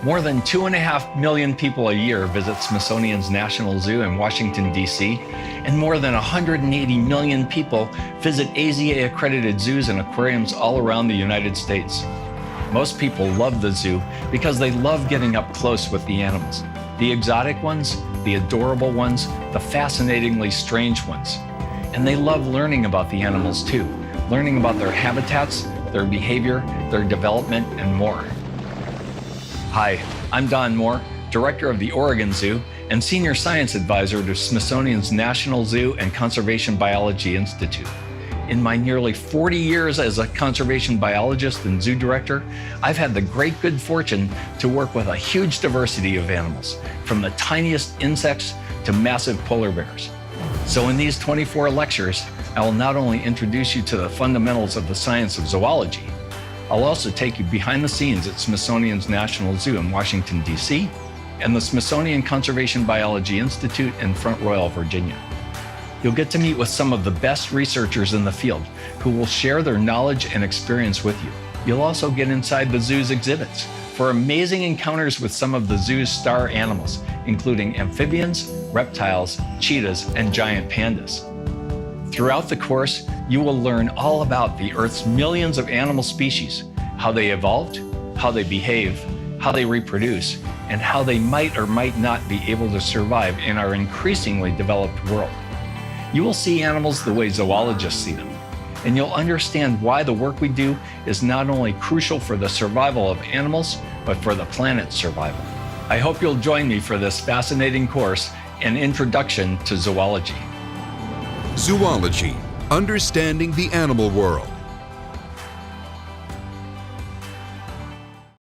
More than 2.5 million people a year visit Smithsonian's National Zoo in Washington, D.C., and more than 180 million people visit AZA-accredited zoos and aquariums all around the United States. Most people love the zoo because they love getting up close with the animals. The exotic ones, the adorable ones, the fascinatingly strange ones. And they love learning about the animals too, learning about their habitats, their behavior, their development, and more. Hi, I'm Don Moore, Director of the Oregon Zoo and Senior Science Advisor to Smithsonian's National Zoo and Conservation Biology Institute. In my nearly 40 years as a conservation biologist and zoo director, I've had the great good fortune to work with a huge diversity of animals, from the tiniest insects to massive polar bears. So in these 24 lectures, I will not only introduce you to the fundamentals of the science of zoology, I'll also take you behind the scenes at Smithsonian's National Zoo in Washington, D.C., and the Smithsonian Conservation Biology Institute in Front Royal, Virginia. You'll get to meet with some of the best researchers in the field who will share their knowledge and experience with you. You'll also get inside the zoo's exhibits for amazing encounters with some of the zoo's star animals, including amphibians, reptiles, cheetahs, and giant pandas. Throughout the course, you will learn all about the Earth's millions of animal species, how they evolved, how they behave, how they reproduce, and how they might or might not be able to survive in our increasingly developed world. You will see animals the way zoologists see them, and you'll understand why the work we do is not only crucial for the survival of animals, but for the planet's survival. I hope you'll join me for this fascinating course and introduction to zoology. Zoology, understanding the animal world.